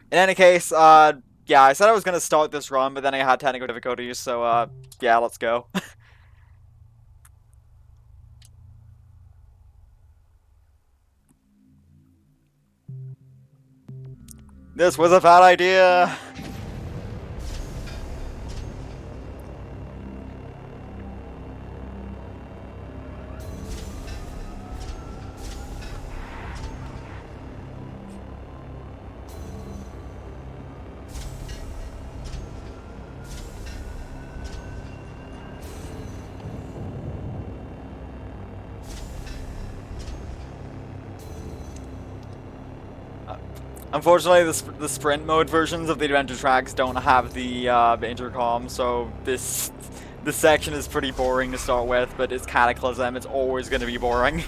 In any case, yeah, I said I was gonna start this run, but then I had technical difficulties, so, yeah, let's go. This was a bad idea! Unfortunately, the sprint mode versions of the adventure tracks don't have the intercom, so this section is pretty boring to start with, but it's Cataclysm, it's always going to be boring.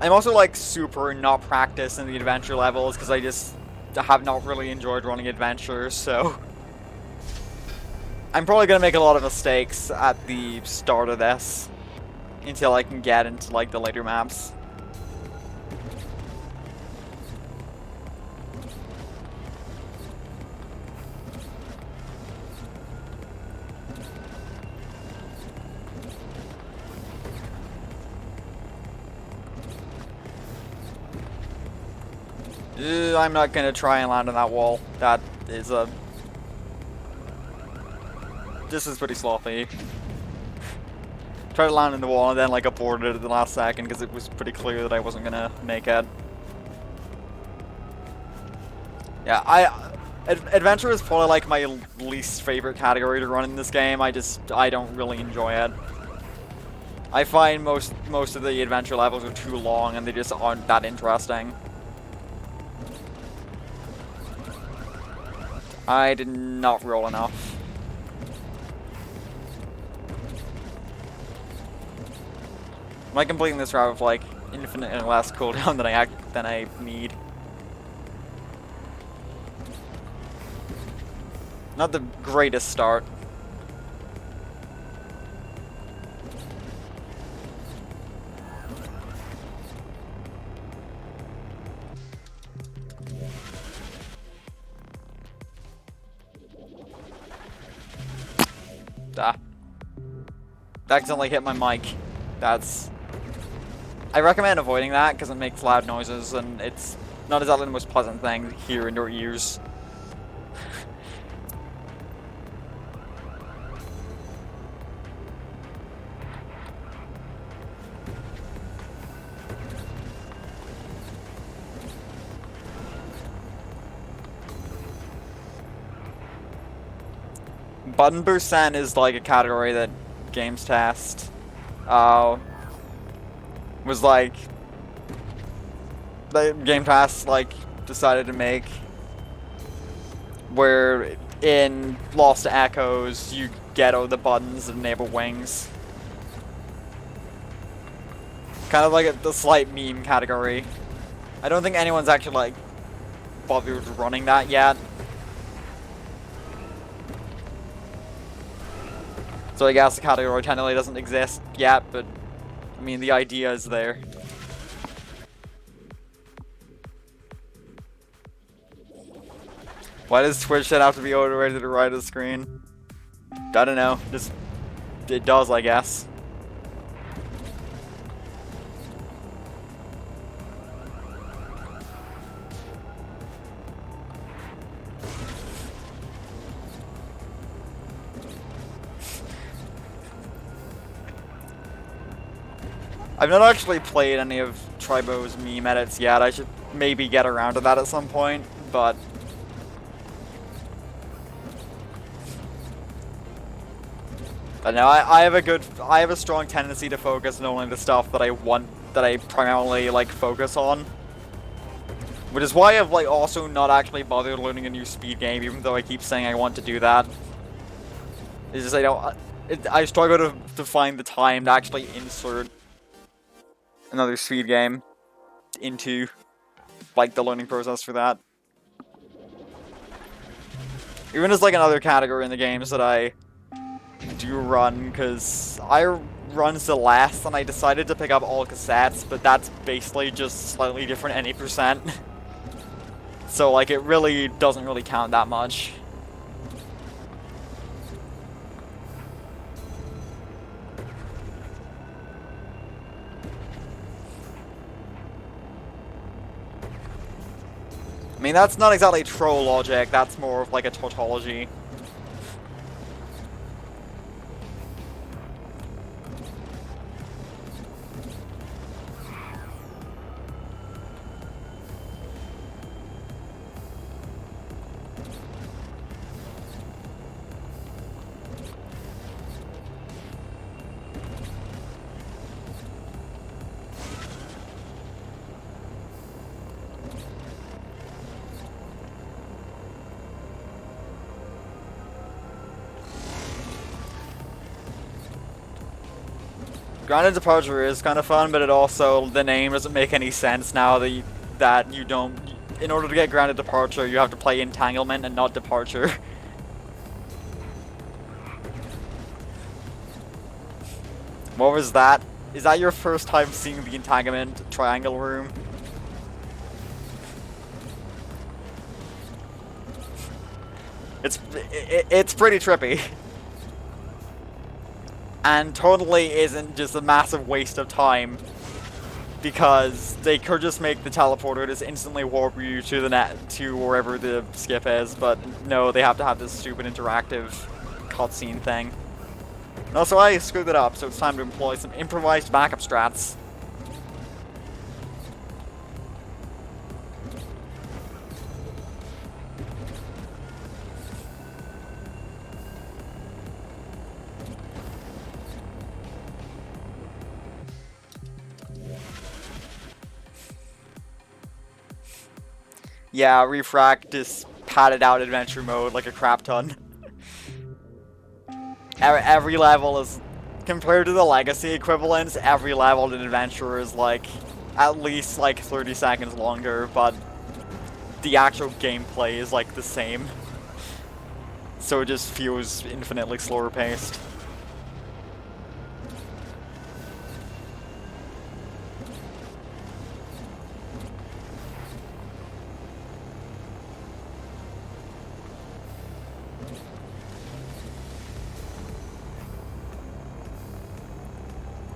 I'm also like super not practiced in the adventure levels because I just have not really enjoyed running adventures, so I'm probably going to make a lot of mistakes at the start of this until I can get into like the later maps. I'm not gonna try and land on that wall. That is a... This is pretty sloppy. Tried to land on the wall and then like aborted it at the last second because it was pretty clear that I wasn't gonna make it. Yeah, Adventure is probably like my least favorite category to run in this game. I don't really enjoy it. I find most of the adventure levels are too long and they just aren't that interesting. I did not roll enough. Am I completing this route with like infinitely less cooldown than I need? Not the greatest start. Ah. Accidentally hit my mic. That's... I recommend avoiding that because it makes loud noises and it's not exactly the most pleasant thing to hear in your ears. Button percent is like a category that games test was like the game test like decided to make, where in Lost Echoes you get all the buttons that enable wings. Kind of like the slight meme category. I don't think anyone's actually like bothered running that yet. So I guess the category technically doesn't exist yet, but I mean the idea is there. Why does Twitch shit have to be overrated to the right of the screen? I don't know. Just it does, I guess. I've not actually played any of Tribo's meme edits yet. I should maybe get around to that at some point, but no, I have a strong tendency to focus on only the stuff that I primarily like focus on. Which is why I've like also not actually bothered learning a new speed game, even though I keep saying I want to do that. It's just I struggle to find the time to actually insert another speed game into like the learning process for that. Even as like another category in the games that I do run, because I runs to less, and I decided to pick up all cassettes, but that's basically just slightly different any percent. So, like, it really doesn't really count that much. I mean, that's not exactly troll logic, that's more of like a tautology. Grounded Departure is kind of fun, but it also, the name doesn't make any sense now that you don't, in order to get Grounded Departure, you have to play Entanglement and not Departure. What was that? Is that your first time seeing the Entanglement triangle room? It's pretty trippy. And totally isn't just a massive waste of time, because they could just make the teleporter just instantly warp you to the to wherever the skip is, but no, they have to have this stupid interactive cutscene thing. And also, I screwed it up, so it's time to employ some improvised backup strats. Yeah, Refract just padded out adventure mode like a crap ton. Every level is, compared to the legacy equivalents, every level in Adventure is like, at least like 30 seconds longer, but the actual gameplay is like the same. So it just feels infinitely slower paced.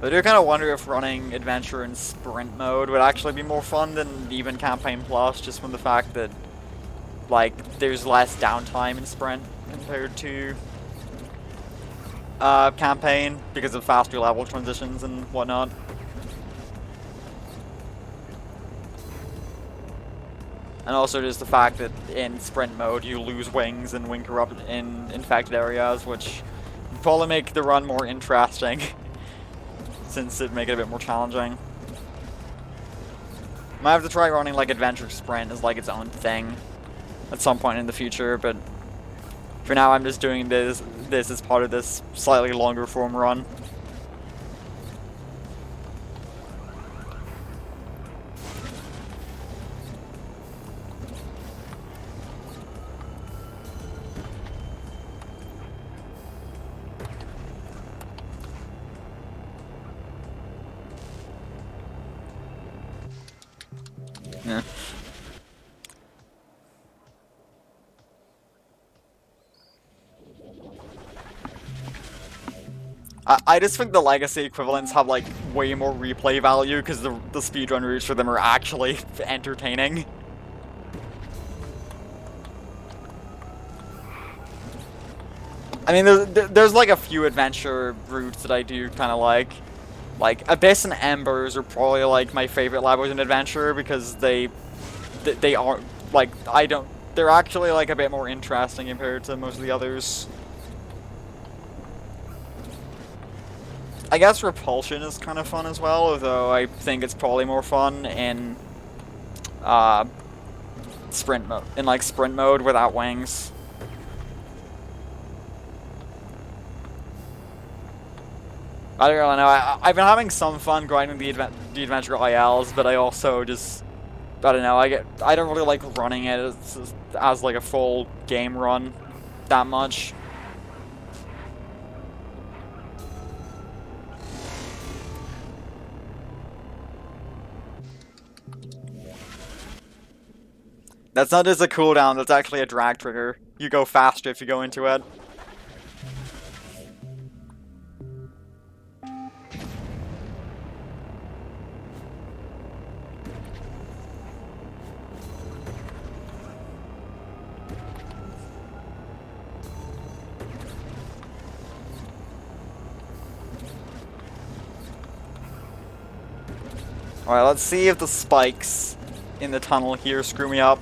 I do kind of wonder if running Adventure in Sprint mode would actually be more fun than even Campaign Plus, just from the fact that, like, there's less downtime in Sprint compared to Campaign, because of faster level transitions and whatnot. And also just the fact that in Sprint mode you lose wings and wing corrupt in infected areas, which would probably make the run more interesting. Since it'd make it a bit more challenging. Might have to try running like Adventure Sprint as like its own thing at some point in the future, but for now I'm just doing this as part of this slightly longer form run. Yeah. I just think the legacy equivalents have like way more replay value because the speedrun routes for them are actually entertaining. I mean, there's like a few adventure routes that I do kind of like. Like, Abyss and Embers are probably, like, my favorite levels in Adventure, because they are, like, they're actually, like, a bit more interesting compared to most of the others. I guess Repulsion is kind of fun as well, although I think it's probably more fun in, sprint mode without wings. I don't really know. I've been having some fun grinding the Adventure ILs, but I also just, I don't know. I don't really like running it as like a full game run that much. That's not just a cooldown, that's actually a drag trigger. You go faster if you go into it. Alright, let's see if the spikes in the tunnel here screw me up.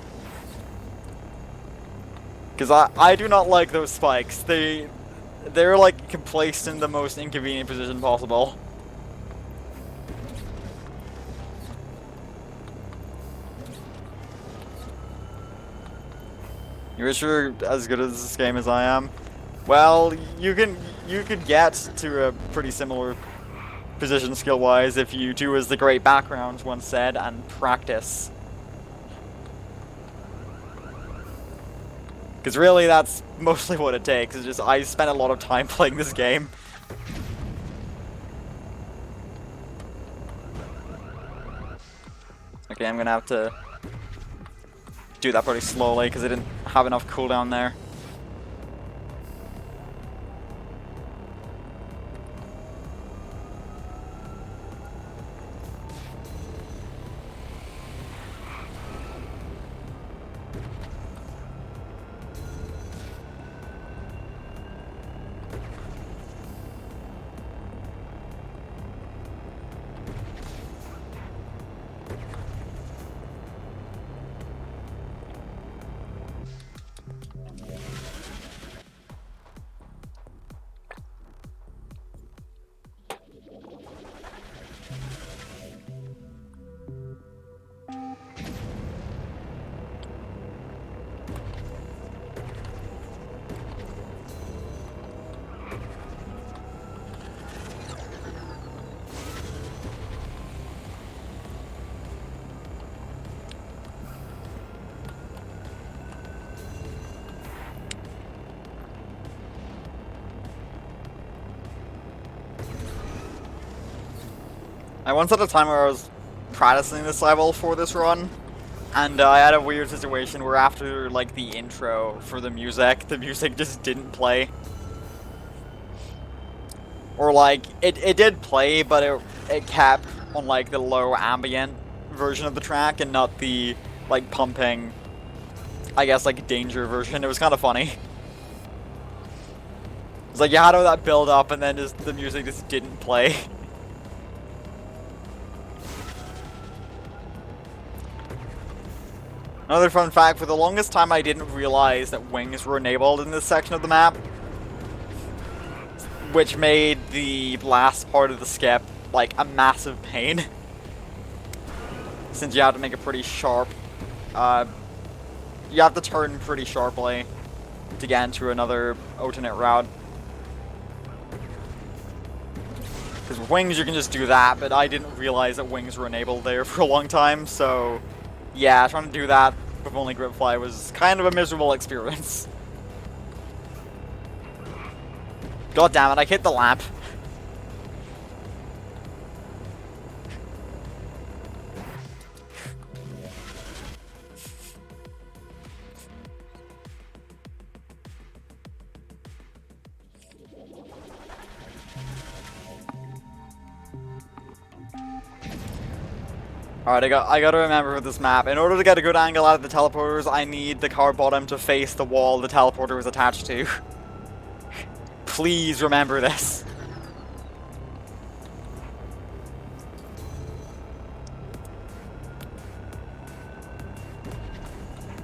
Because I do not like those spikes. They're like placed in the most inconvenient position possible. You're sure as good as this game as I am? Well, you could get to a pretty similar position skill-wise if you do as the great background once said and practice. Because really that's mostly what it takes, it's just I spent a lot of time playing this game. Okay, I'm gonna have to do that pretty slowly because I didn't have enough cooldown there. I once had a time where I was practicing this level for this run, and I had a weird situation where after like the intro for the music just didn't play. Or like, it did play, but it kept on like the low ambient version of the track and not the like pumping, I guess like danger version. It was kind of funny. It's like you had all that build up and then just the music just didn't play. Another fun fact, for the longest time I didn't realize that wings were enabled in this section of the map, which made the last part of the skip like a massive pain. Since you have to make a pretty sharp, you have to turn pretty sharply to get into another alternate route. Because with wings you can just do that, but I didn't realize that wings were enabled there for a long time, so yeah, trying to do that with only grip fly was kind of a miserable experience. God damn it, I hit the lamp. Alright, I gotta remember with this map, in order to get a good angle out of the teleporters, I need the car bottom to face the wall the teleporter is attached to. Please remember this.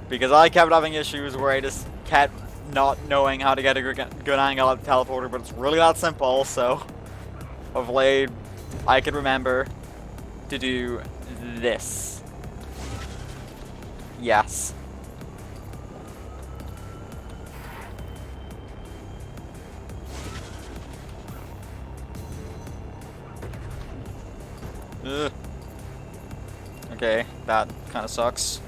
Because I kept having issues where I just kept not knowing how to get a good angle at the teleporter, but it's really that simple, so hopefully I can remember to do this. Yes. Ugh. Okay, that kind of sucks.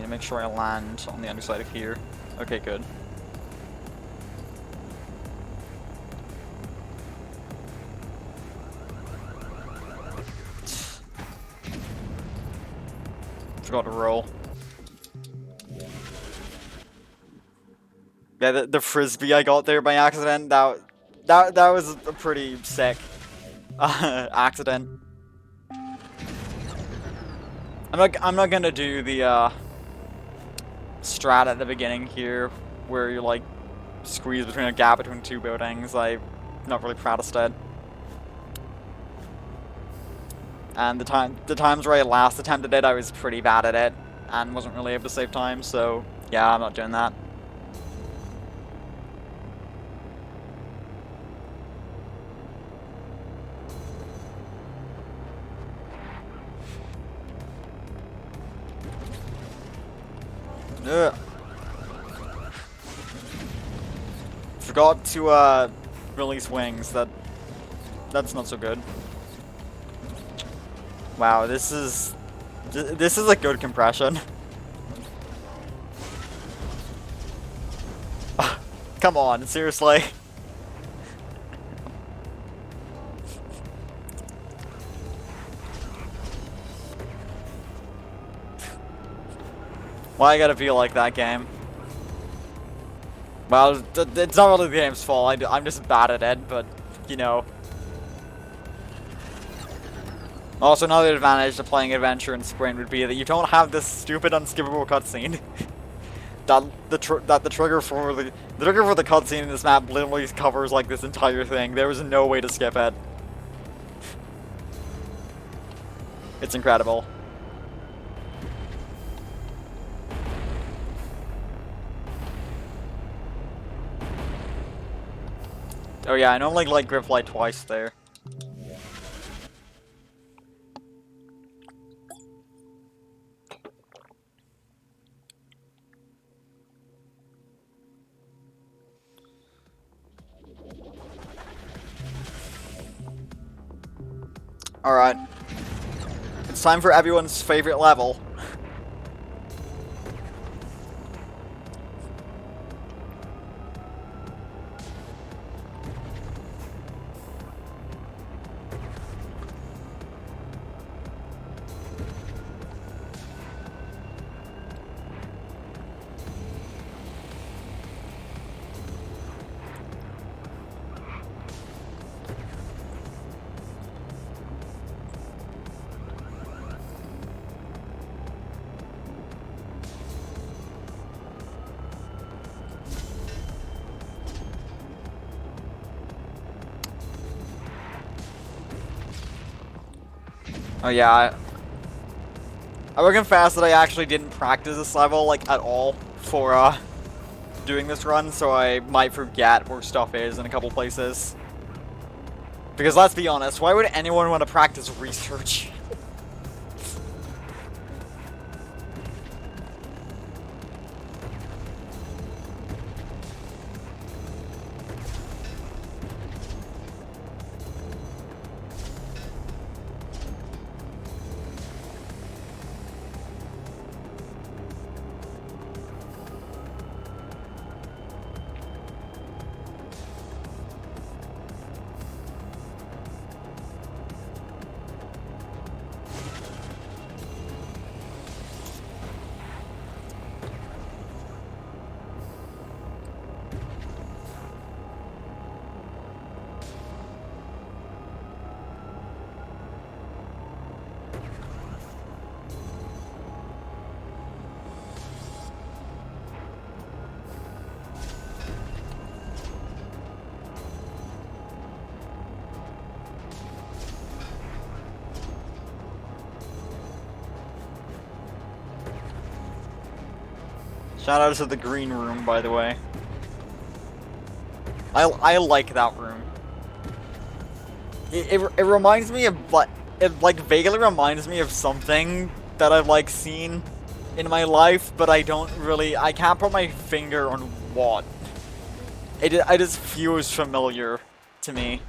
to make sure I land on the underside of here. Okay, good. Forgot to roll. Yeah, the frisbee I got there by accident, that was a pretty sick accident. I'm not gonna do the strat at the beginning here, where you like squeeze between a gap between two buildings. I'm not really proud of that. And the times where I last attempted it, I was pretty bad at it and wasn't really able to save time. So yeah, I'm not doing that. Ugh. Forgot to release wings. That's not so good. Wow, this is a good compression. Come on, seriously. Why I gotta feel like that game? Well, it's not really the game's fault. I'm just bad at it, but you know. Also, another advantage to playing Adventure and Sprint would be that you don't have this stupid unskippable cutscene. that the trigger for the cutscene in this map literally covers like this entire thing. There was no way to skip it. It's incredible. Oh yeah, I normally like grip fly twice there. Alright. It's time for everyone's favorite level. Oh yeah, I will confess that I actually didn't practice this level, like, at all for, doing this run, so I might forget where stuff is in a couple places. Because let's be honest, why would anyone want to practice research? Shout out to the green room, by the way. I like that room. It reminds me of, it like vaguely reminds me of something that I've like seen in my life, but I can't put my finger on what. It just feels familiar to me.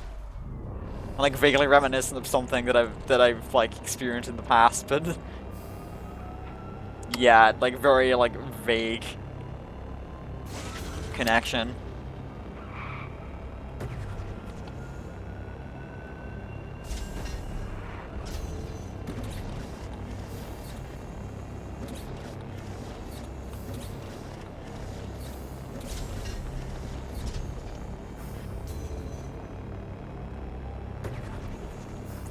Like vaguely reminiscent of something that I've like experienced in the past, but Yeah, like very like vague connection.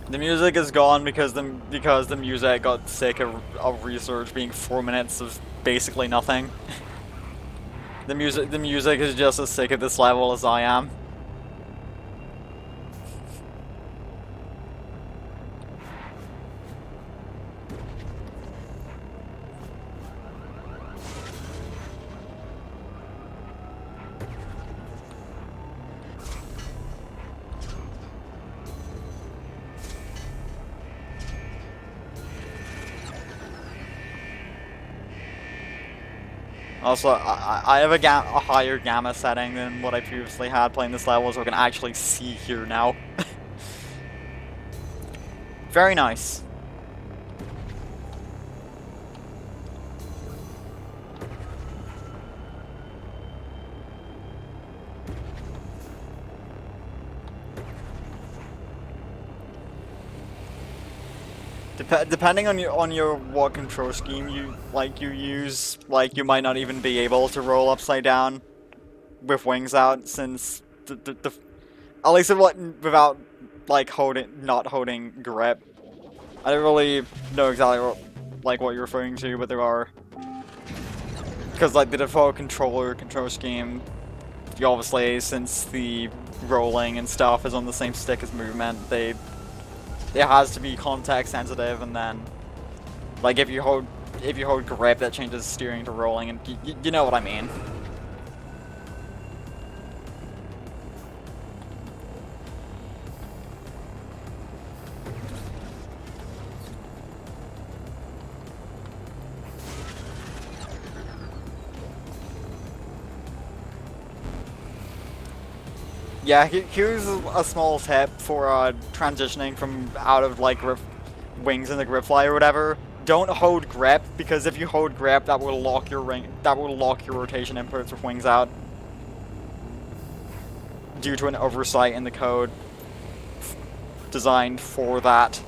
The music is gone because the music got sick of research being 4 minutes of basically nothing. The music is just as sick at this level as I am. Also, I have a higher gamma setting than what I previously had playing this level, so I can actually see here now. Very nice. Depending on your what control scheme you use, like you might not even be able to roll upside down with wings out, since the at least without like not holding grip. I don't really know exactly what you're referring to, but there are, because like the default control scheme, you obviously, since the rolling and stuff is on the same stick as movement, it has to be context sensitive, and then like if you hold grip, that changes steering to rolling, and you know what I mean. Yeah, here's a small tip for transitioning from out of like wings in the grip fly or whatever. Don't hold grip, because if you hold grip, that will lock your rotation inputs with wings out, due to an oversight in the code designed for that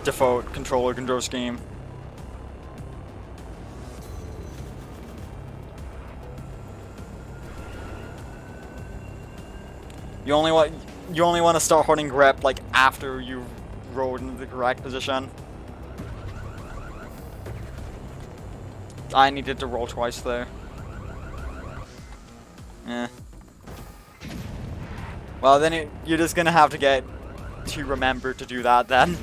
default control scheme. You only want to start holding grip like after you've rolled into the correct position. I needed to roll twice there. Yeah. Well, then you're just gonna have to get to remember to do that then.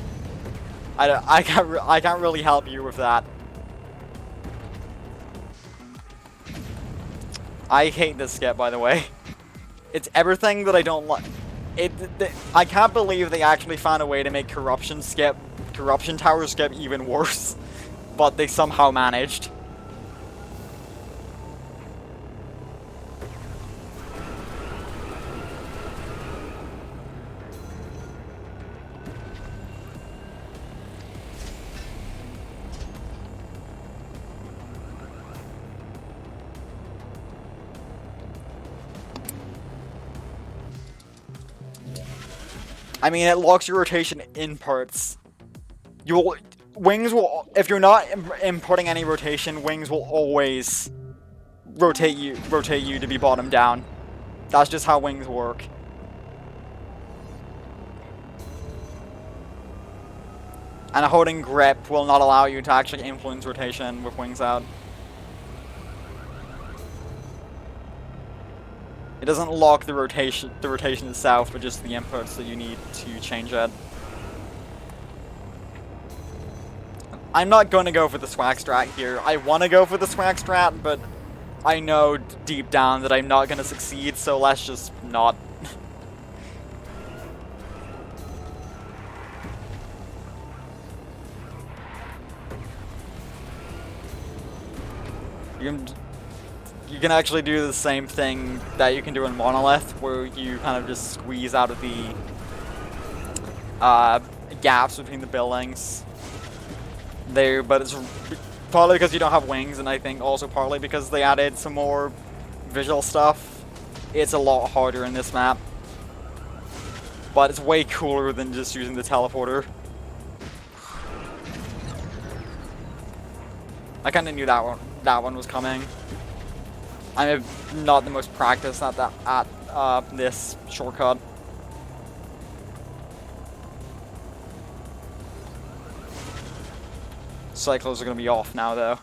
I can't really help you with that. I hate this skip, by the way. It's everything that I don't like. I can't believe they actually found a way to make Corruption Tower skip even worse, but they somehow managed. I mean, it locks your rotation in parts. Wings will, if you're not inputting any rotation, wings will always rotate you to be bottom down. That's just how wings work. And holding grip will not allow you to actually influence rotation with wings out. It doesn't lock the rotation itself, but just the inputs that you need to change it. I'm not going to go for the swag strat here. I want to go for the swag strat, but I know deep down that I'm not going to succeed, so let's just not. You can actually do the same thing that you can do in Monolith, where you kind of just squeeze out of the gaps between the buildings there, but it's partly because you don't have wings, and I think also partly because they added some more visual stuff. It's a lot harder in this map, but it's way cooler than just using the teleporter. I kind of knew that one was coming. I'm not the most practiced at this shortcut. Cyclos are gonna be off now, though.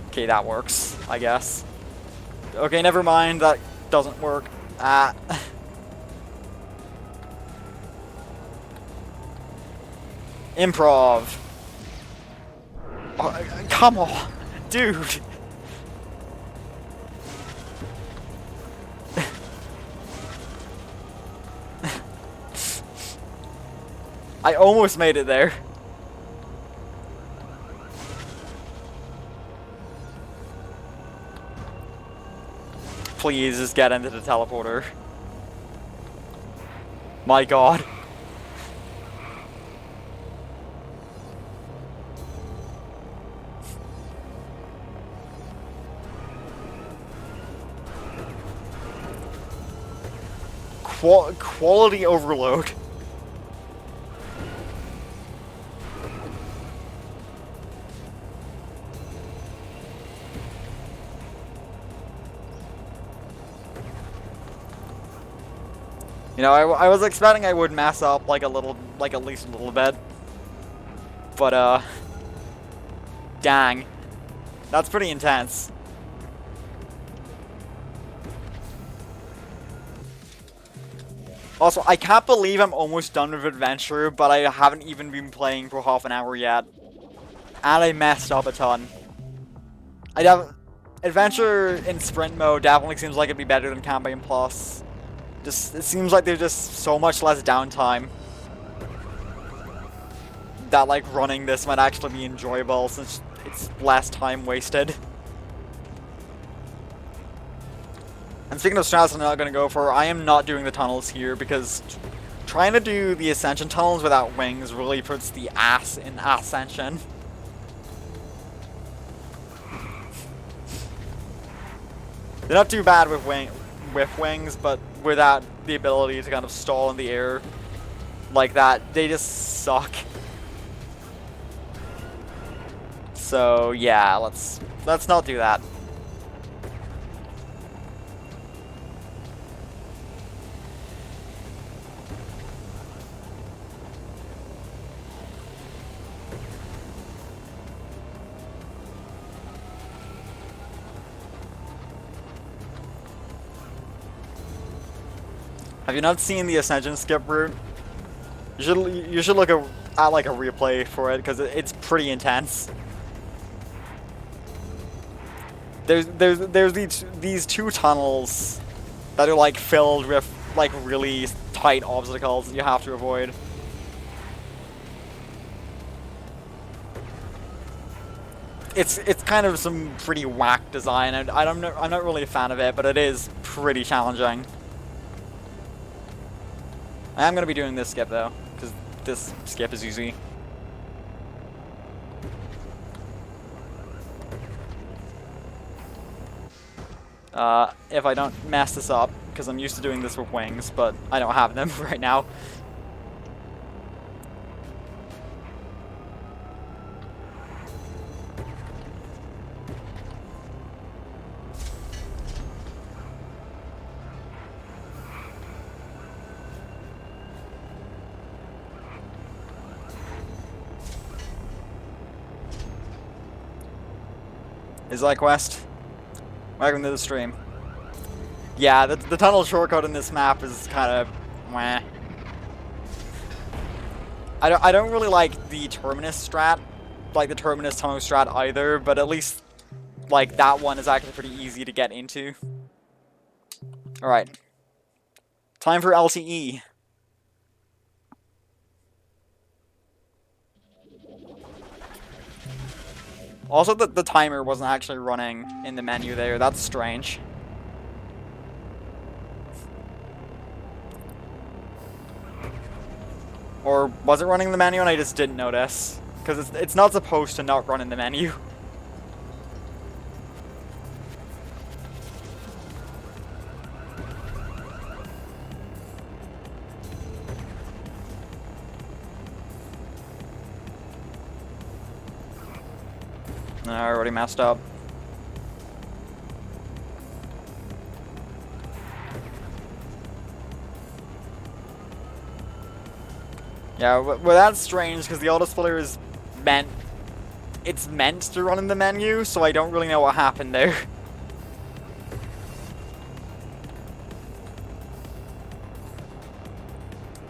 Okay, that works, I guess. Okay, never mind, that doesn't work. Improv. Oh, come on, dude. I almost made it there. Please just get into the teleporter. My god. Quality overload. You know, I was expecting I would mess up like a little, like at least a little bit. But, dang. That's pretty intense. Also, I can't believe I'm almost done with Adventure, but I haven't even been playing for half an hour yet. And I messed up a ton. Adventure in sprint mode definitely seems like it'd be better than Campaign Plus. It seems like there's just so much less downtime. That, like, running this might actually be enjoyable since it's less time wasted. And speaking of strats I'm not going to go for, I am not doing the tunnels here because trying to do the Ascension tunnels without wings really puts the ass in Ascension. They're not too bad with wings, but without the ability to kind of stall in the air like that, they just suck. So yeah, let's not do that. Have you not seen the Ascension skip route? You should look at like a replay for it because it's pretty intense. There's these two tunnels that are like filled with like really tight obstacles that you have to avoid. It's kind of some pretty whack design, and I'm not really a fan of it, but it is pretty challenging. I am going to be doing this skip, though, because this skip is easy. If I don't mess this up, because I'm used to doing this with wings, but I don't have them right now. Is that quest? Welcome to the stream. Yeah, the tunnel shortcut in this map is kind of meh. I don't really like the Terminus strat, like the Terminus tunnel strat either, but at least like that one is actually pretty easy to get into. All right, time for LTE. Also, the timer wasn't actually running in the menu there. That's strange. Or was it running the menu and I just didn't notice? Because it's not supposed to not run in the menu. I already messed up. Yeah, well that's strange because the auto splitter is meant... It's meant to run in the menu, so I don't really know what happened there.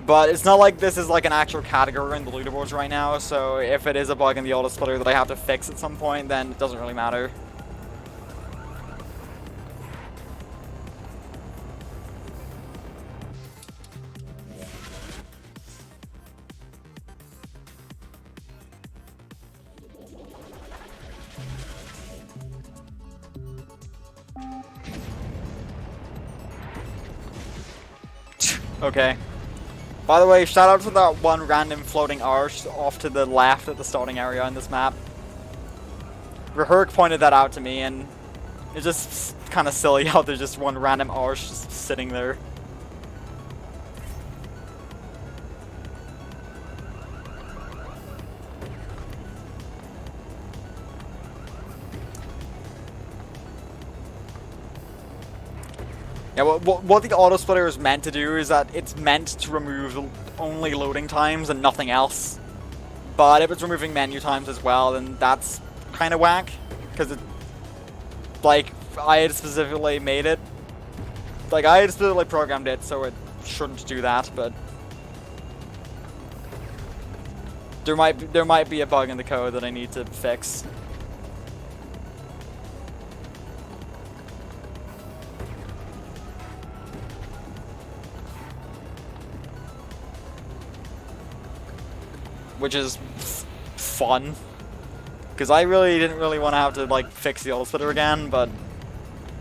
But it's not like this is like an actual category in the leaderboards right now, so if it is a bug in the auto splitter that I have to fix at some point, then it doesn't really matter. Okay. By the way, shout out to that one random floating arch off to the left at the starting area in this map. Reherk pointed that out to me, and it's just kind of silly how there's just one random arch just sitting there. Yeah, what the auto splitter is meant to do is that it's meant to remove only loading times and nothing else. But if it's removing menu times as well, then that's kind of whack. Because it, like, I had specifically made it. Like, I had specifically programmed it so it shouldn't do that, but there might be a bug in the code that I need to fix. Which is fun, because I really didn't want to have to like fix the auto splitter again, but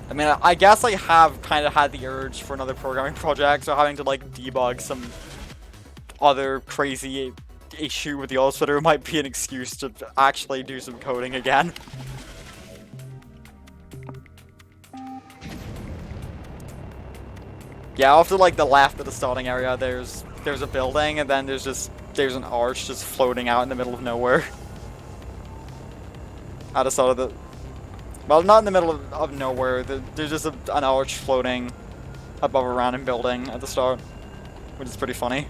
I mean I guess I have kind of had the urge for another programming project, so having to like debug some other crazy issue with the auto splitter might be an excuse to actually do some coding again. Yeah, off to like the left of the starting area there's a building, and then there's an arch just floating out in the middle of nowhere. Out of sort of the... Well, not in the middle of nowhere. There's just an arch floating above a random building at the start, which is pretty funny.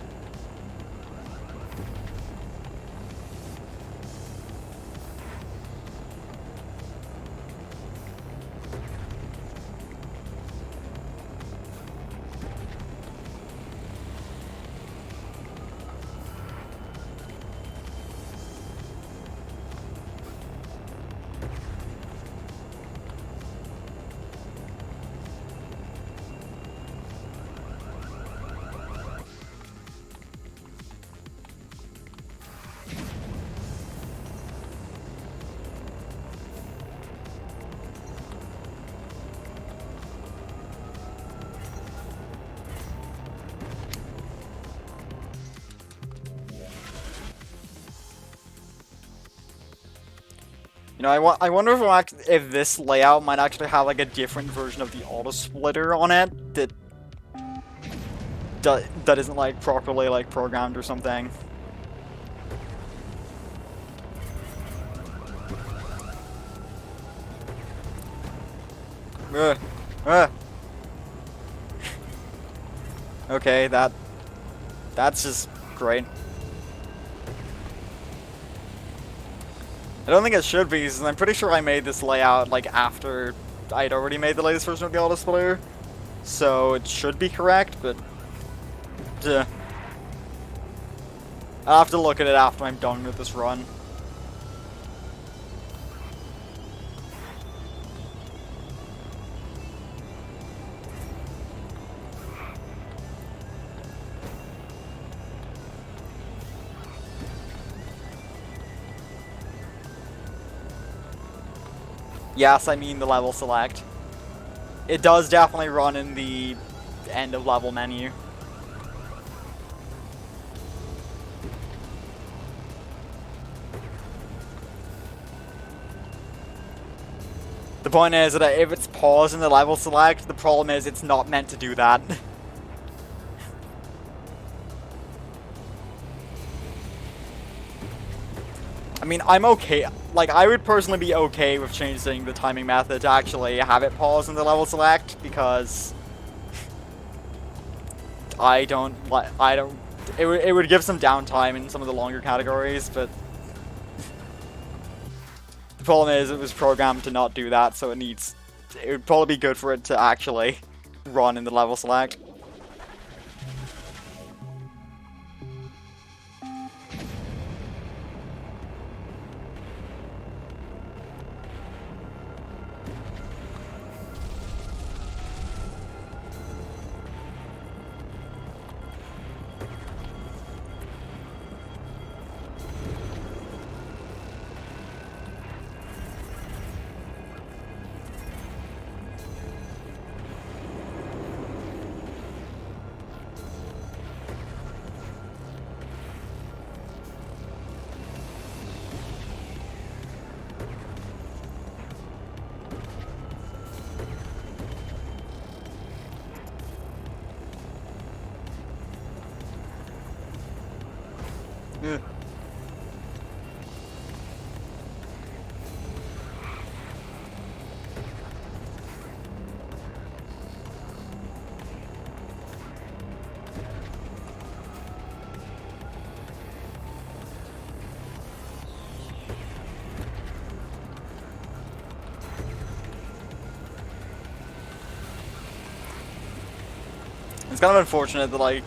You know, I wonder if this layout might actually have like a different version of the auto splitter on it that isn't like properly like programmed or something. Okay, that's just great. I don't think it should be, since I'm pretty sure I made this layout like after I'd already made the latest version of the auto splitter, so it should be correct, but I'll have to look at it after I'm done with this run. Yes, I mean the level select. It does definitely run in the end of level menu. The point is that if it's paused in the level select, the problem is it's not meant to do that. I mean, I'm okay. Like, I would personally be okay with changing the timing method to actually have it pause in the level select, because it would give some downtime in some of the longer categories, but the problem is it was programmed to not do that, so it would probably be good for it to actually run in the level select. Ugh. It's kind of unfortunate that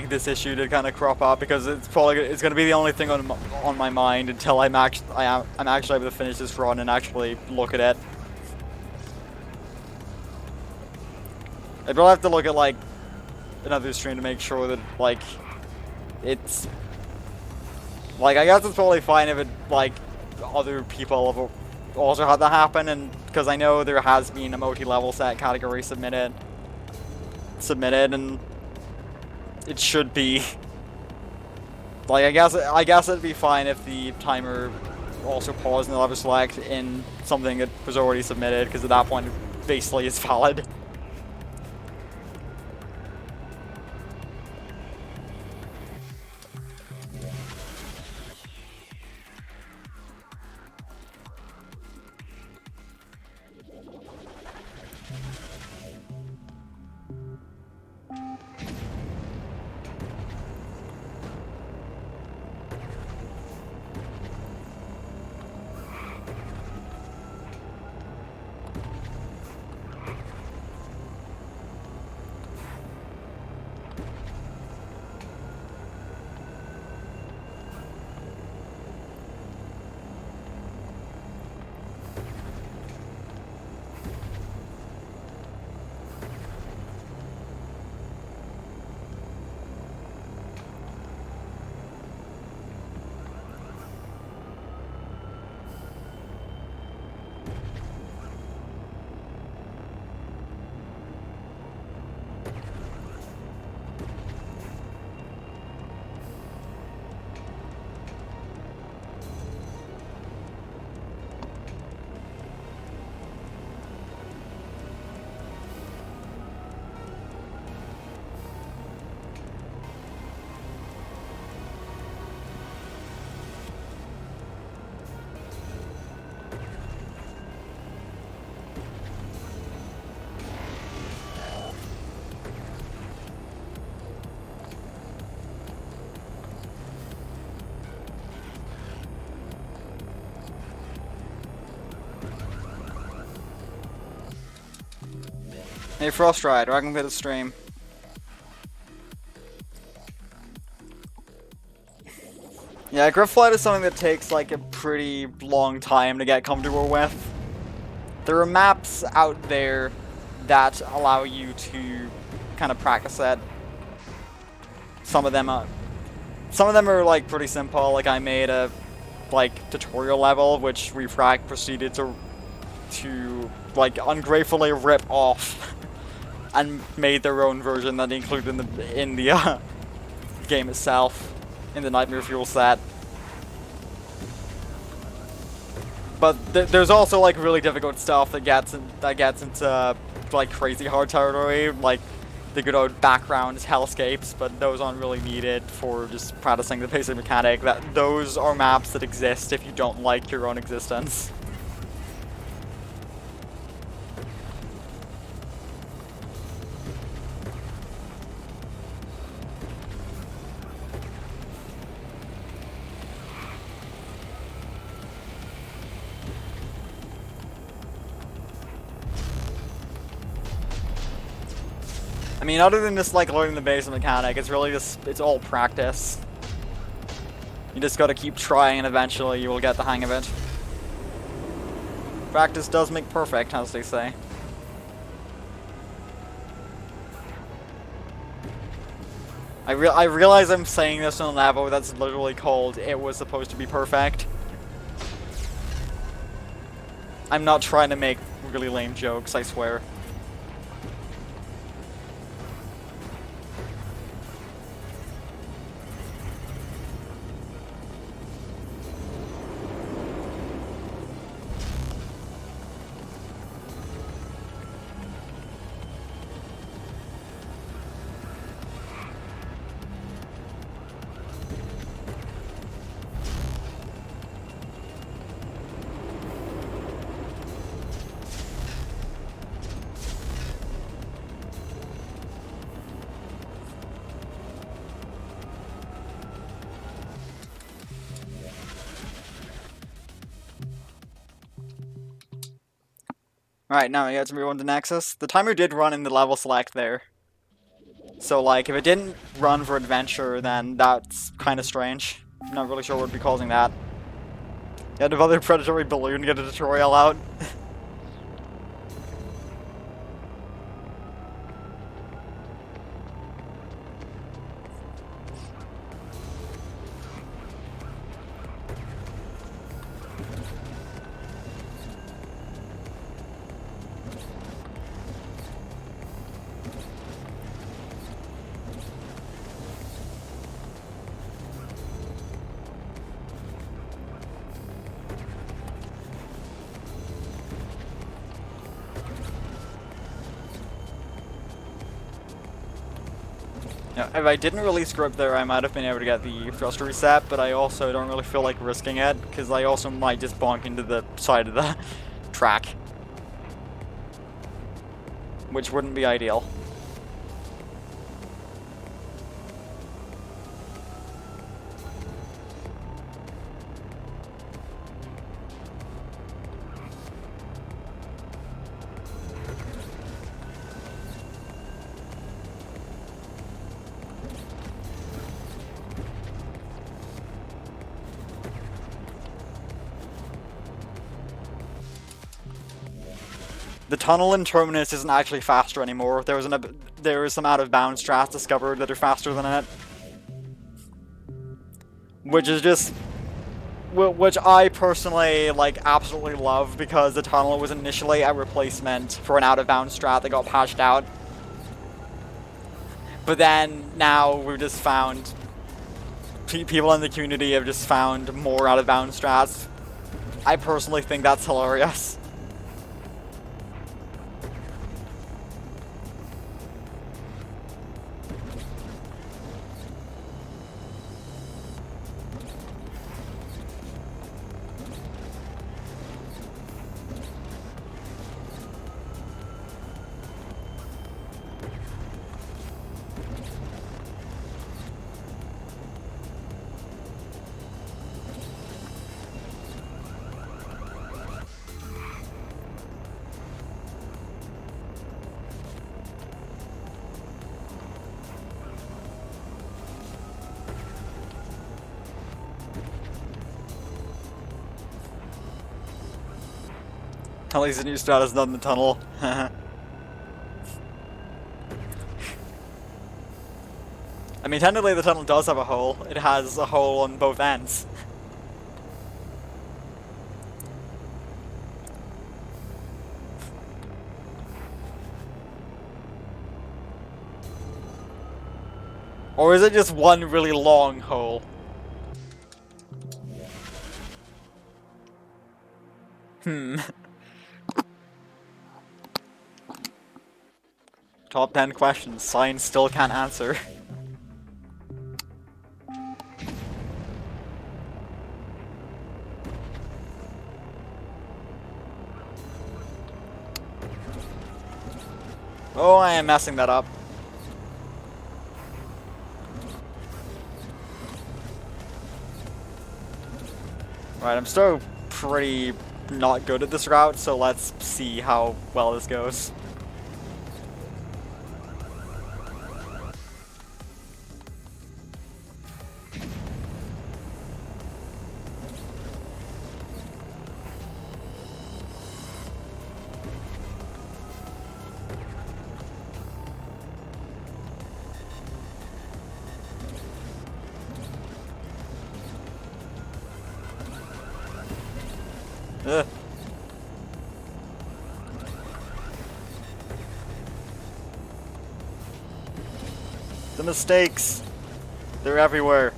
this issue did kind of crop up, because it's gonna be the only thing on my mind until I'm actually able to finish this run and actually look at it. I'd probably have to look at another stream to make sure that it's I guess it's probably fine if other people have also had that happen, and because I know there has been a multi-level set category submitted, and it should be I guess it'd be fine if the timer also paused in the level select in something that was already submitted, because at that point it basically is valid. Hey Frostride, welcome to the stream. Yeah, Grip Flight is something that takes a pretty long time to get comfortable with. There are maps out there that allow you to kind of practice it. Some of them are pretty simple. I made a tutorial level which Refract proceeded to ungratefully rip off and made their own version that they included in the game itself, in the Nightmare Fuel set. But there's also like really difficult stuff that gets into like crazy hard territory, like the good old background hellscapes, but those aren't really needed for just practicing the basic mechanic. Those are maps that exist if you don't like your own existence. I mean, other than just like learning the basic mechanic, it's really just, it's all practice. You just gotta keep trying and eventually you will get the hang of it. Practice does make perfect, as they say. I realize I'm saying this on a level that's literally called "It was supposed to be perfect." I'm not trying to make really lame jokes, I swear. Alright, now we get to move on to Nexus. The timer did run in the level select there. So, like, if it didn't run for adventure, then that's kind of strange. I'm not really sure what would be causing that. You had another predatory balloon get a tutorial out. Now, if I didn't really screw up there, I might have been able to get the thruster reset, but I also don't really feel like risking it, because I also might just bonk into the side of the track. Which wouldn't be ideal. The tunnel in Terminus isn't actually faster anymore. There was some out-of-bounds strats discovered that are faster than it. Which is just... which I personally, like, absolutely love, because the tunnel was initially a replacement for an out-of-bounds strat that got patched out. But then, now, we've just found... people in the community have just found more out-of-bounds strats. I personally think that's hilarious. At least the new strat is not in the tunnel. I mean, technically the tunnel does have a hole. It has a hole on both ends. Or is it just one really long hole? Hmm. Top 10 questions science still can't answer. Oh, I am messing that up. Right, I'm still pretty not good at this route, so let's see how well this goes. Ugh. The mistakes! They're everywhere.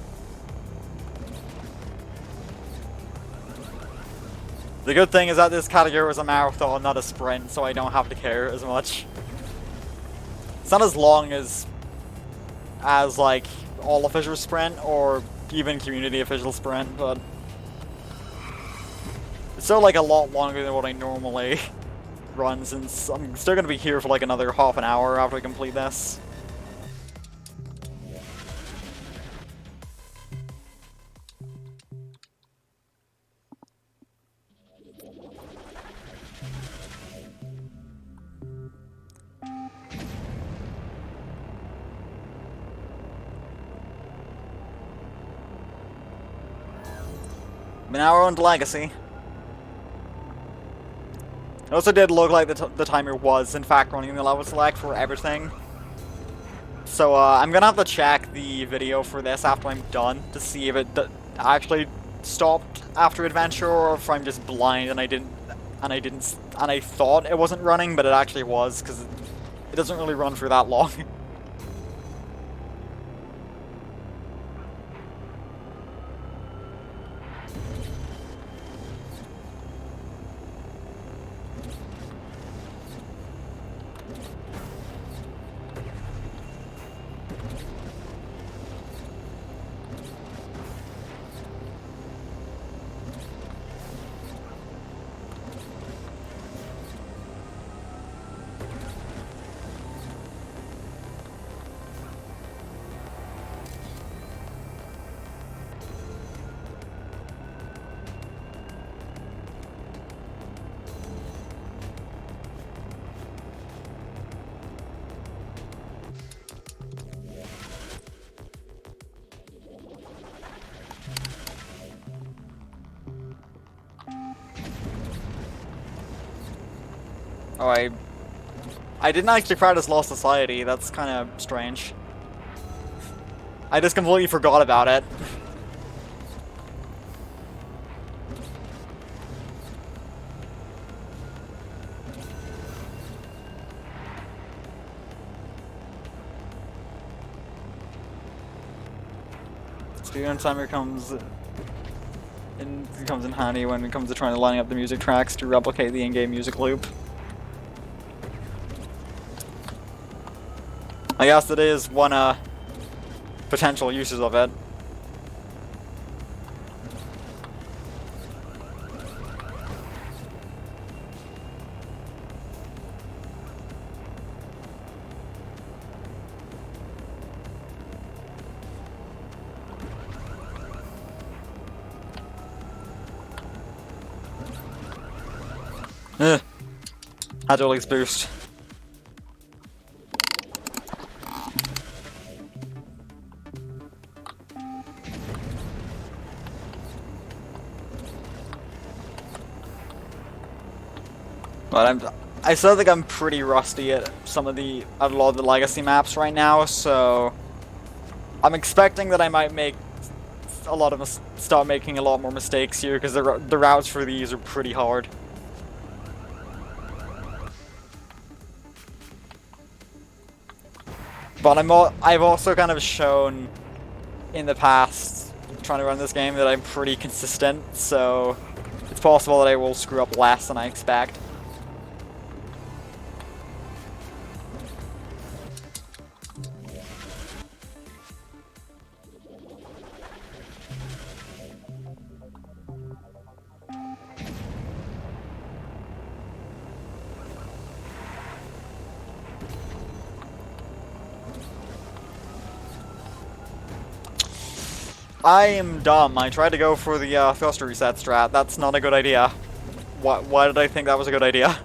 The good thing is that this category was a marathon, not a sprint, so I don't have to care as much. It's not as long as like all official sprint or even community official sprint, but it's still like a lot longer than what I normally run, since I'm still gonna be here for like another half an hour after I complete this. But now we're on to Legacy. It also did look like the timer was, in fact, running the level select for everything. So I'm gonna have to check the video for this after I'm done to see if it actually stopped after adventure, or if I'm just blind and I thought it wasn't running, but it actually was, because it doesn't really run for that long. Oh, I didn't actually practice Lost Society. That's kind of strange. I just completely forgot about it. Speedrun timer comes in handy when it comes to trying to lining up the music tracks to replicate the in-game music loop. I guess it is one potential uses of it. Ugh. Hydraulics boost. But I still think I'm pretty rusty at a lot of the legacy maps right now, so I'm expecting that I might start making a lot more mistakes here, because the routes for these are pretty hard. But I've also kind of shown in the past, trying to run this game, that I'm pretty consistent, so it's possible that I will screw up less than I expect. I am dumb. I tried to go for the thruster reset strat. That's not a good idea. Why did I think that was a good idea?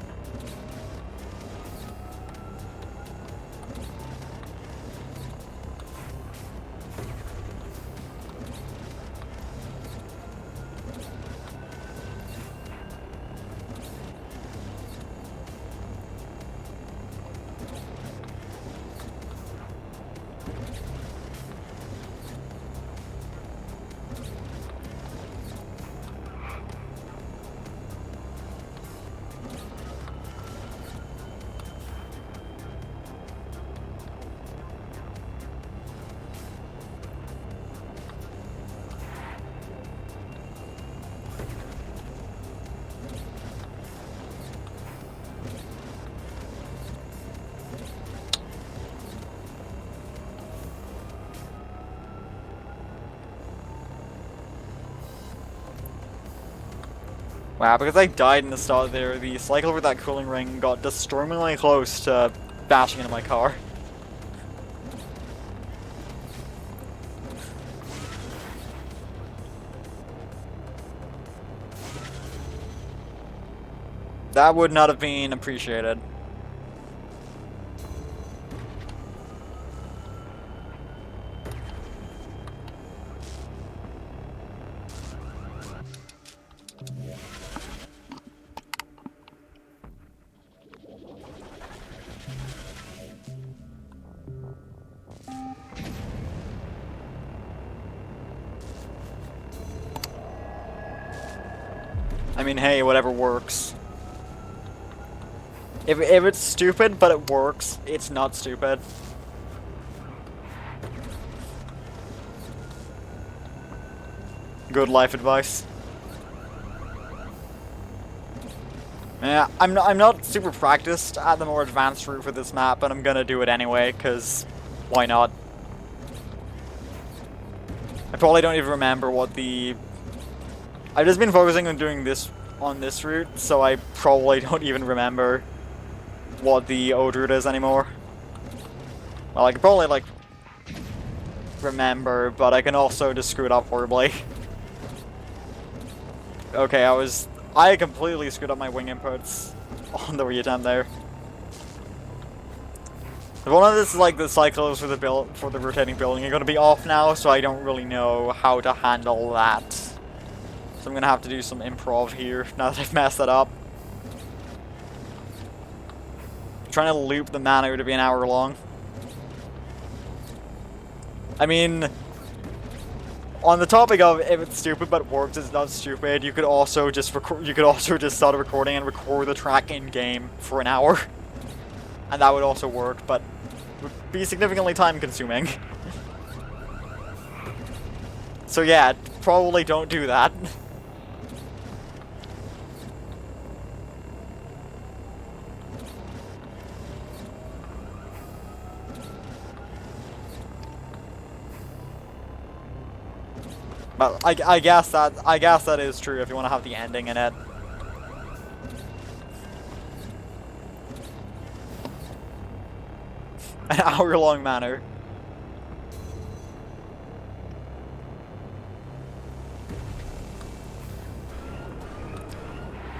Wow, because I died in the start there, the cycle with that cooling ring got disturbingly close to bashing into my car. That would not have been appreciated. I mean, hey, whatever works. If it's stupid, but it works, it's not stupid. Good life advice. Yeah, I'm not super practiced at the more advanced route for this map, but I'm gonna do it anyway, because why not? I probably don't even remember what the... I've just been focusing on doing this on this route, so I probably don't even remember what the old route is anymore. Well, I could probably, like, remember, but I can also just screw it up horribly. Okay, I completely screwed up my wing inputs on the reattempt there. One of this is like the cycles for the rotating building are going to be off now, so I don't really know how to handle that. So I'm going to have to do some improv here now that I've messed that up. I'm trying to loop the manor to be an hour long. I mean, on the topic of if it's stupid but works, it's not stupid. You could also just start a recording and record the track in game for an hour, and that would also work, but would be significantly time consuming. So yeah, probably don't do that. But I guess that is true if you want to have the ending in it. An hour-long manor.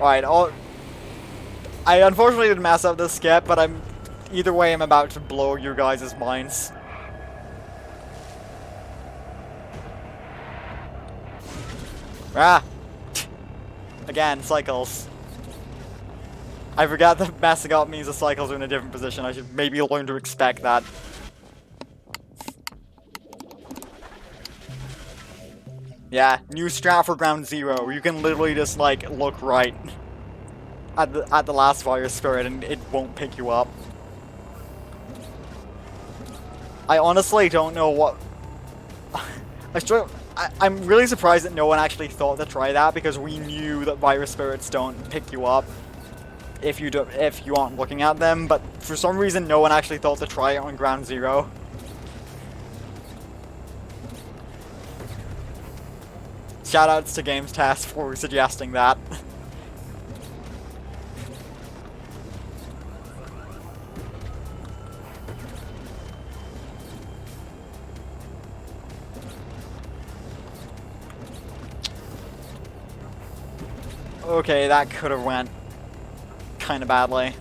Alright, I unfortunately didn't mess up this skip, but either way I'm about to blow your guys' minds. Ah! Again, cycles. I forgot that messing up means the cycles are in a different position. I should maybe learn to expect that. Yeah, new strat for ground zero. You can literally just, like, look right at the last fire spirit and it won't pick you up. I honestly don't know what... I'm really surprised that no one actually thought to try that, because we knew that virus spirits don't pick you up if you aren't looking at them, but for some reason no one actually thought to try it on Ground Zero. Shoutouts to Games Test for suggesting that. Okay, that could have went kind of badly.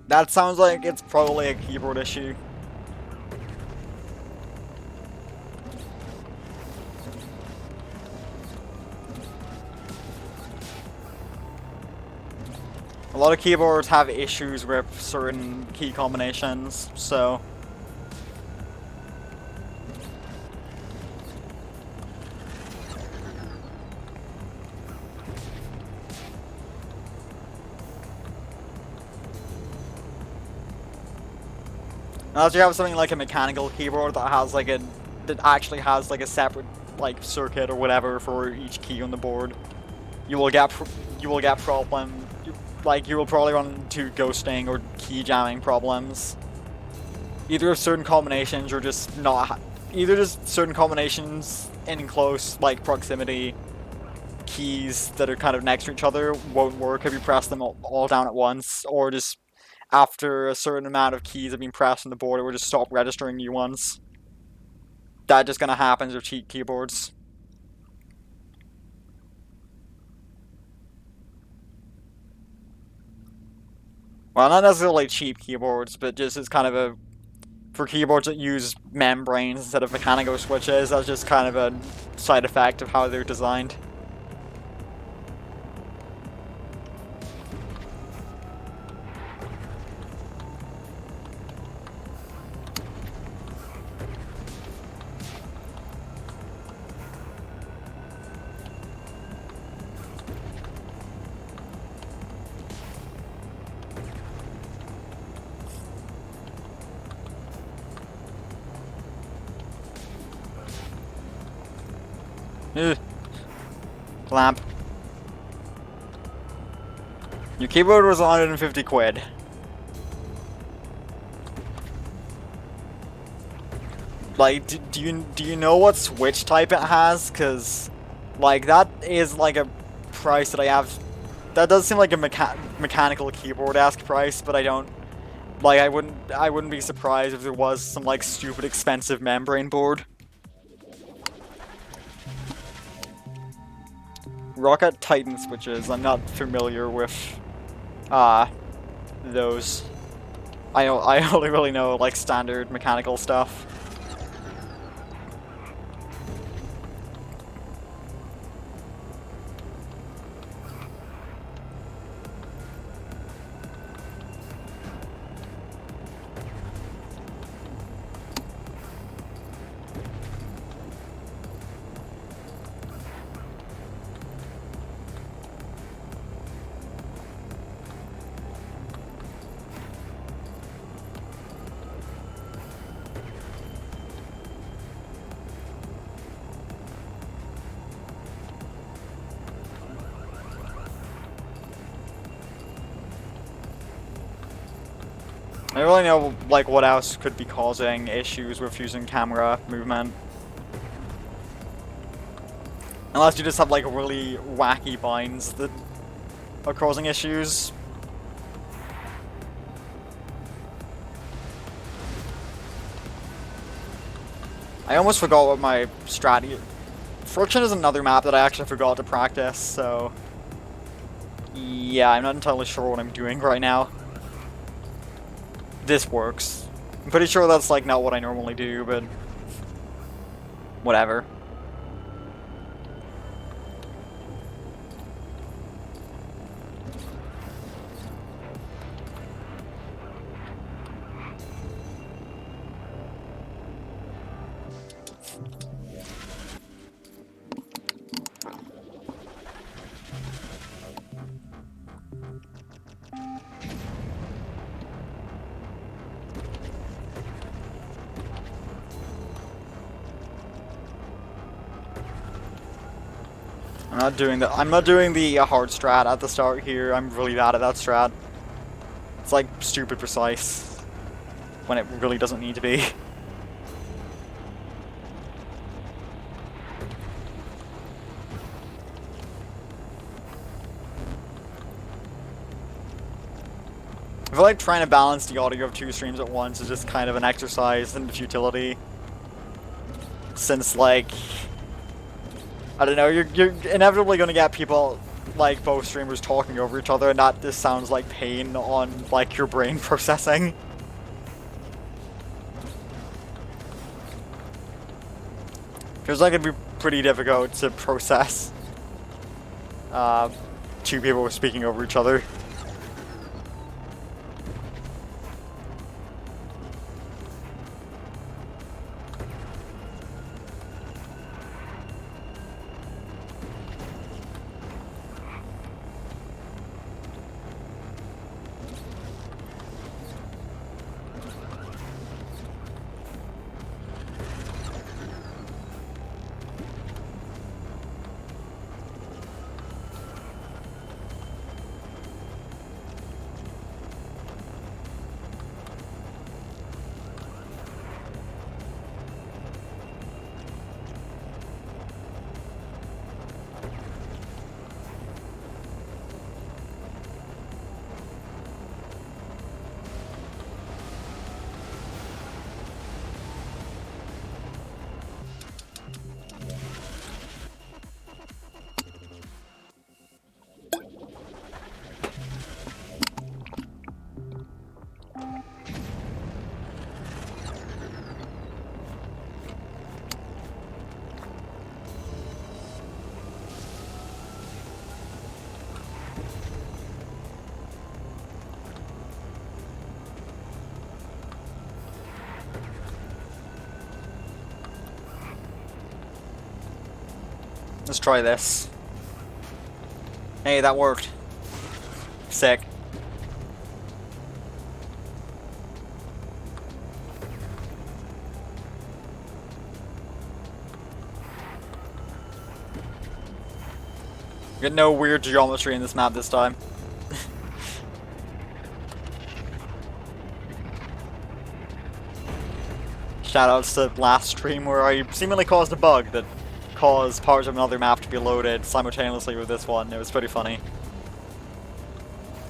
That sounds like it's probably a keyboard issue. A lot of keyboards have issues with certain key combinations, so... Unless you have something like a mechanical keyboard that has like that actually has like a separate like circuit or whatever for each key on the board, you will get problem. Like you will probably run into ghosting or key jamming problems. Either of certain combinations or just not. Either just certain combinations in close like proximity keys that are kind of next to each other won't work if you press them all down at once, or just after a certain amount of keys have been pressed on the board, it will just stop registering new ones. That just gonna happens with cheap keyboards. Well, not necessarily cheap keyboards, but just as kind of a... For keyboards that use membranes instead of mechanical switches, that's just kind of a side effect of how they're designed. Ugh. Lamp. Your keyboard was 150 quid. Like, do you know what switch type it has? Cause, like, that is like a price that I have. That does seem like a mechanical keyboard-esque price, but I don't. Like, I wouldn't be surprised if there was some like stupid expensive membrane board. Rocket Titan switches, I'm not familiar with those. I only really know like standard mechanical stuff. I don't really know, like, what else could be causing issues with using camera movement. Unless you just have, like, really wacky binds that are causing issues. I almost forgot what my strategy... Friction is another map that I actually forgot to practice, so... Yeah, I'm not entirely sure what I'm doing right now. This works. I'm pretty sure that's like not what I normally do, but whatever. I'm not doing the hard strat at the start here. I'm really bad at that strat. It's like stupid precise when it really doesn't need to be. I feel like trying to balance the audio of 2 streams at once is just kind of an exercise in futility. Since, like, I don't know, you're inevitably going to get people, like, both streamers talking over each other, and that just sounds like pain on, like, your brain processing. Feels like it'd be pretty difficult to process 2 people speaking over each other. Let's try this. Hey, that worked. Sick. Get no weird geometry in this map this time. Shoutouts to last stream where I seemingly caused a bug that caused parts of another map to be loaded simultaneously with this one. It was pretty funny.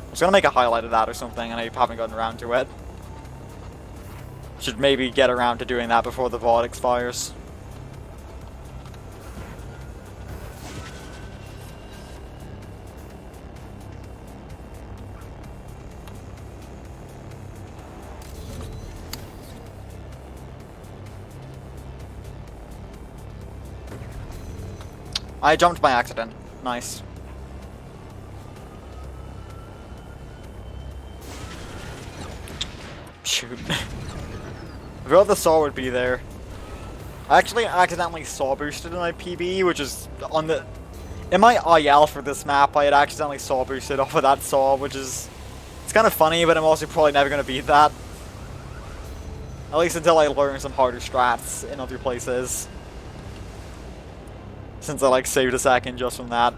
I was gonna make a highlight of that or something, and I haven't gotten around to it. Should maybe get around to doing that before the VOD expires. I jumped by accident. Nice. Shoot. I thought the saw would be there. I actually accidentally saw boosted in my PB, which is on the... In my IL for this map, I had accidentally saw boosted off of that saw, which is... It's kind of funny, but I'm also probably never going to beat that. At least until I learn some harder strats in other places. Since I, like, saved a second just from that.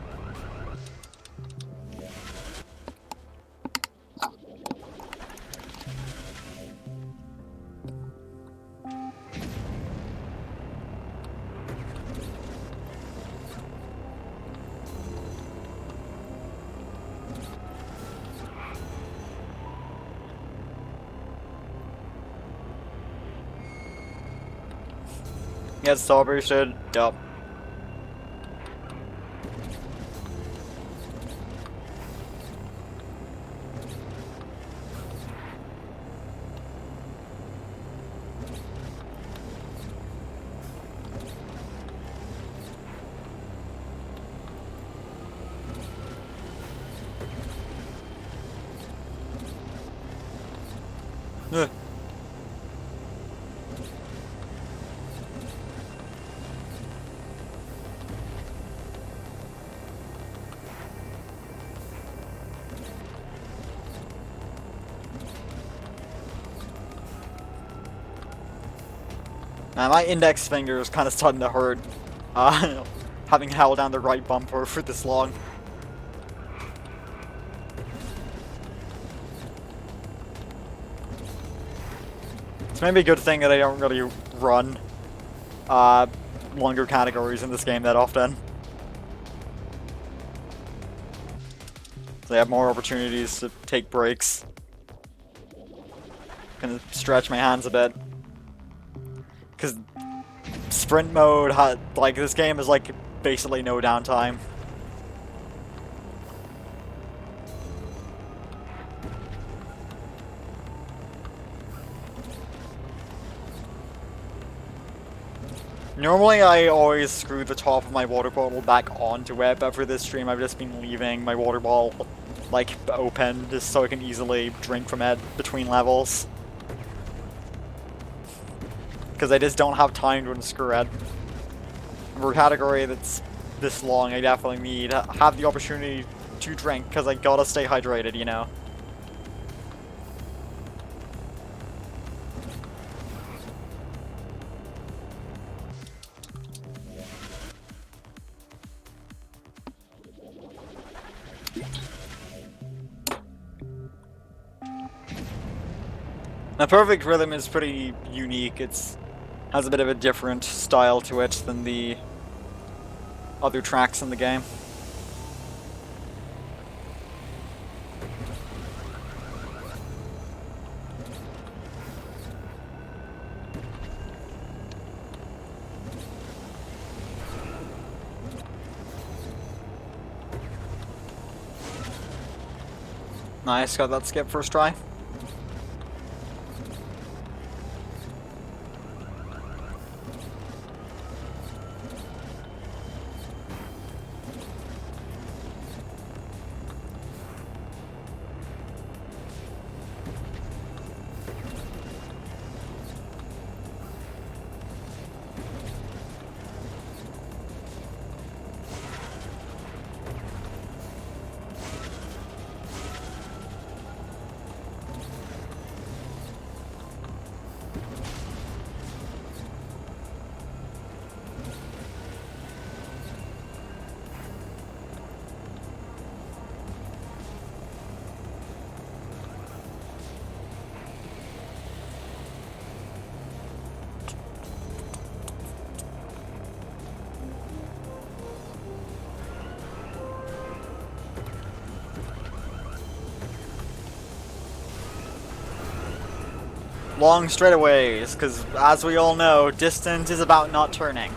Get saw boosted. Yup. My index finger is kind of starting to hurt. having held down the right bumper for this long. It's maybe a good thing that I don't really run longer categories in this game that often. So I have more opportunities to take breaks. Gonna stretch my hands a bit. Because sprint mode, like, this game is like basically no downtime. Normally I always screw the top of my water bottle back onto it, but for this stream I've just been leaving my water bottle like open just so I can easily drink from it between levels. Because I just don't have time to unscrew it. For a category that's this long, I definitely need to have the opportunity to drink, because I gotta stay hydrated, you know? Now, Perfect Rhythm is pretty unique. It's has a bit of a different style to it than the other tracks in the game. Nice, got that skip first try. Long straightaways, because as we all know, distance is about not turning.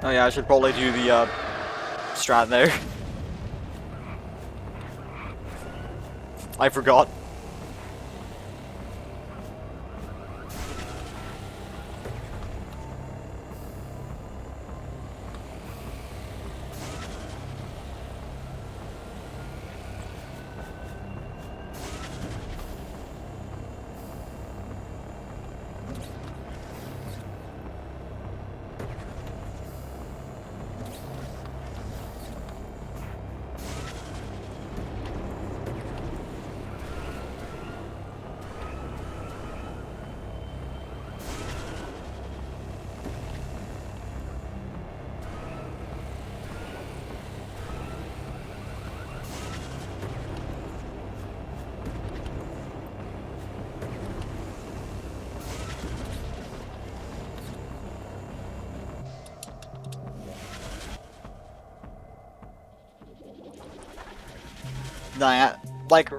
Oh yeah, I should probably do the strat there. I forgot. Like,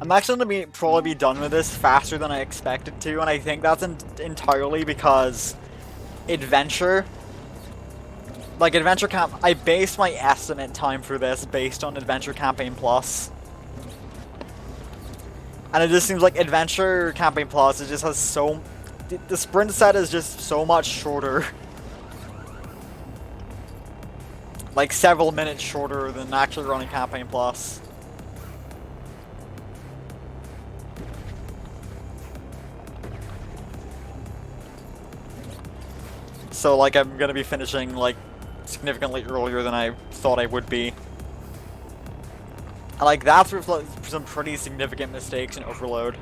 I'm actually gonna probably be done with this faster than I expected to, and I think that's entirely because Adventure Camp, I based my estimate time for this based on Adventure Campaign Plus. And it just seems like Adventure Campaign Plus, it just has so the sprint set is just so much shorter. Like several minutes shorter than actually running Campaign Plus. So like I'm gonna be finishing like significantly earlier than I thought I would be. And like that's with like, some pretty significant mistakes in Overload.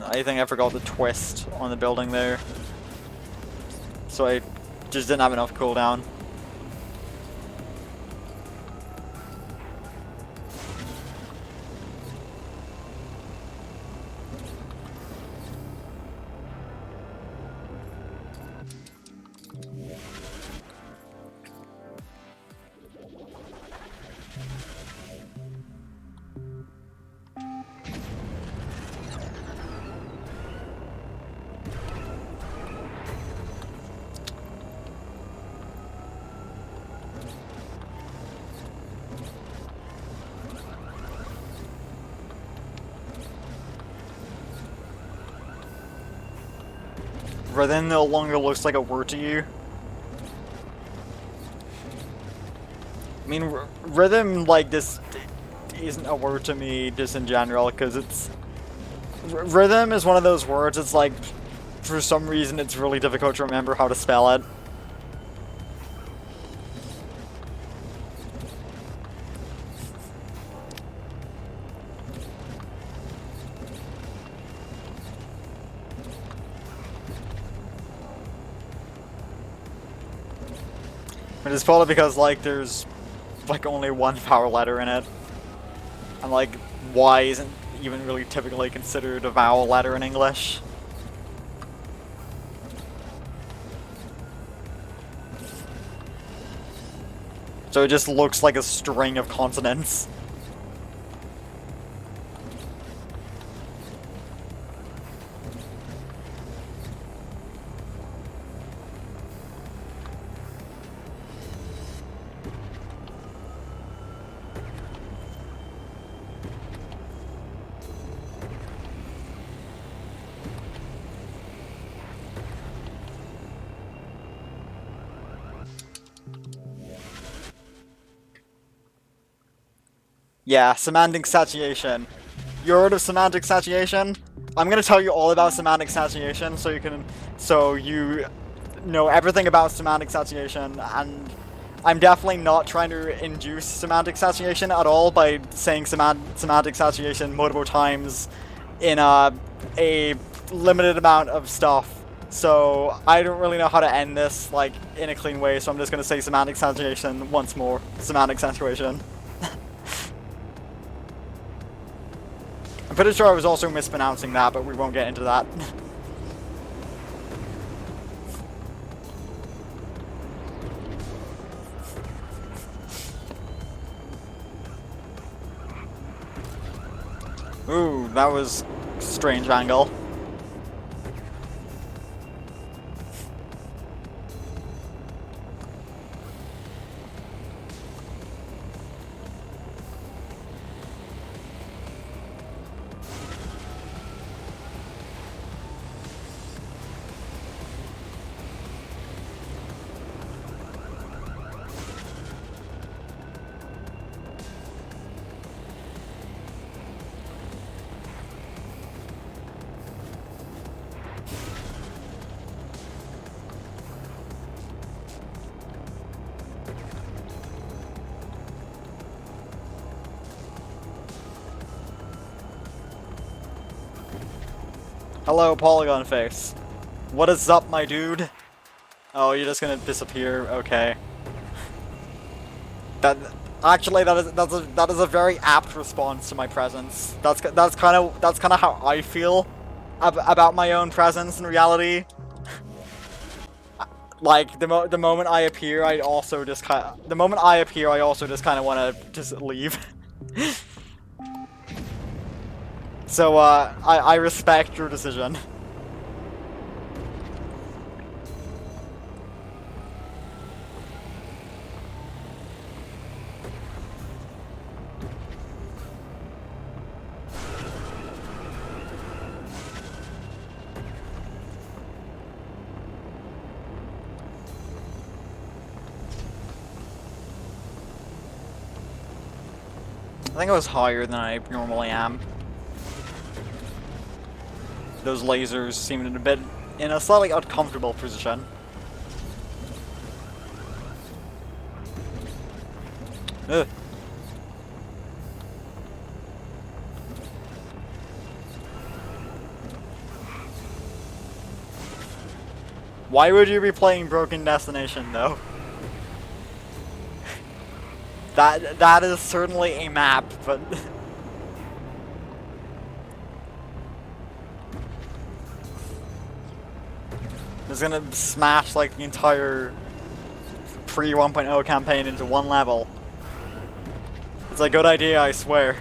I think I forgot the twist on the building there. So I just didn't have enough cooldown. Rhythm no longer looks like a word to you. I mean, rhythm like this isn't a word to me just in general, because it's... Rhythm is one of those words, it's like, for some reason it's really difficult to remember how to spell it. But it's probably because, like, there's, like, only one vowel letter in it. And, like, Y isn't even really typically considered a vowel letter in English. So it just looks like a string of consonants. Yeah, semantic satiation. You heard of semantic satiation? I'm gonna tell you all about semantic satiation so you know everything about semantic satiation, and I'm definitely not trying to induce semantic satiation at all by saying semantic satiation multiple times in a limited amount of stuff. So I don't really know how to end this like in a clean way, so I'm just gonna say semantic satiation once more. Semantic saturation. I'm pretty sure I was also mispronouncing that, but we won't get into that. Ooh, that was a strange angle. Hello, Polygon Face. What is up, my dude? Oh, you're just gonna disappear? Okay. That is a very apt response to my presence. That's kind of how I feel about my own presence in reality. Like the moment I appear, I also just kind of want to just leave. So I respect your decision. I think I was higher than I normally am. Those lasers seemed in a slightly uncomfortable position. Ugh. Why would you be playing Broken Destination though? That is certainly a map, but it's gonna smash like the entire pre 1.0 campaign into one level. It's a good idea, I swear.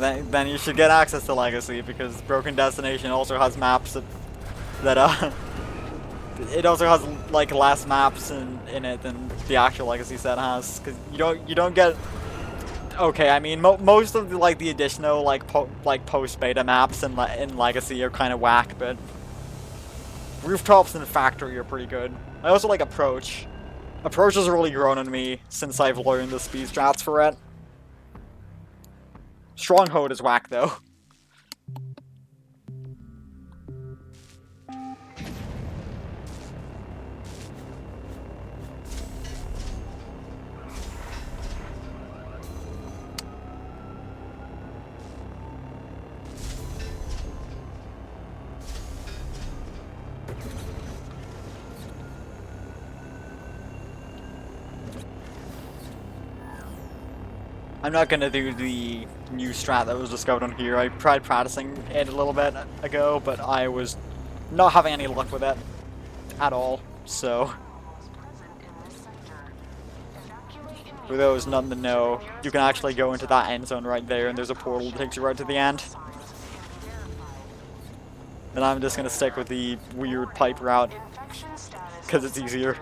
Then you should get access to Legacy, because Broken Destination also has maps that it also has like less maps in it than the actual Legacy set has, because you don't get. Okay, I mean most of the additional post beta maps in Legacy are kind of whack, but rooftops and factory are pretty good. I also like approach. Approach has really grown on me since I've learned the speed strats for it. Stronghold is whack though. I'm not gonna do the new strat that was discovered on here. I tried practicing it a little bit ago, but I was not having any luck with it at all, so. For those none to know, you can actually go into that end zone right there, and there's a portal that takes you right to the end. And I'm just gonna stick with the weird pipe route, because it's easier.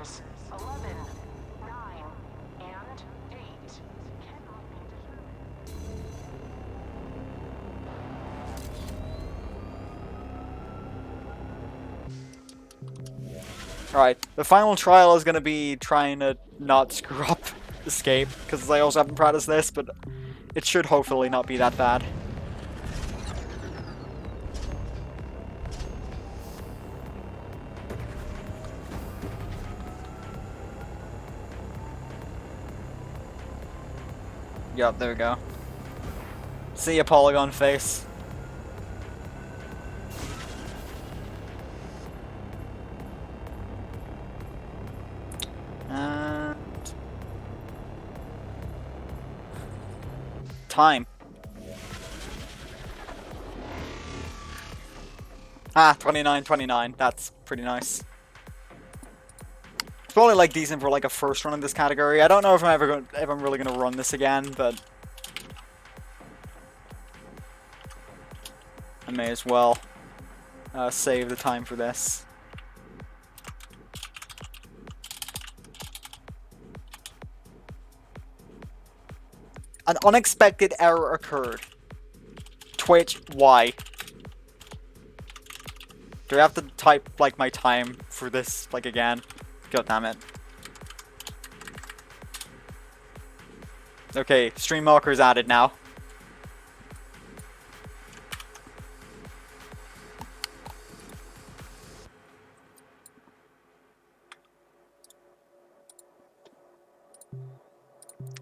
Alright, the final trial is going to be trying to not screw up escape, because I also haven't practiced this, but it should hopefully not be that bad. Yup, there we go. See ya, Polygon face. And time. Ah, 29:29. That's pretty nice. It's probably like decent for like a first run in this category. I don't know if I'm really gonna run this again, but I may as well save the time for this. An unexpected error occurred. Twitch, why? Do I have to type like my time for this like again? God damn it. Okay, stream marker is added now.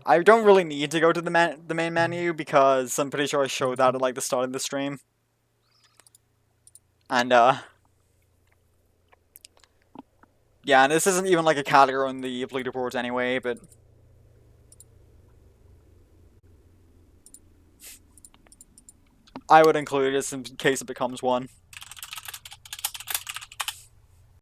I don't really need to go to the main menu because I'm pretty sure I showed that at like the start of the stream. And, yeah, and this isn't even like a category on the leaderboards anyway, but I would include this in case it becomes one.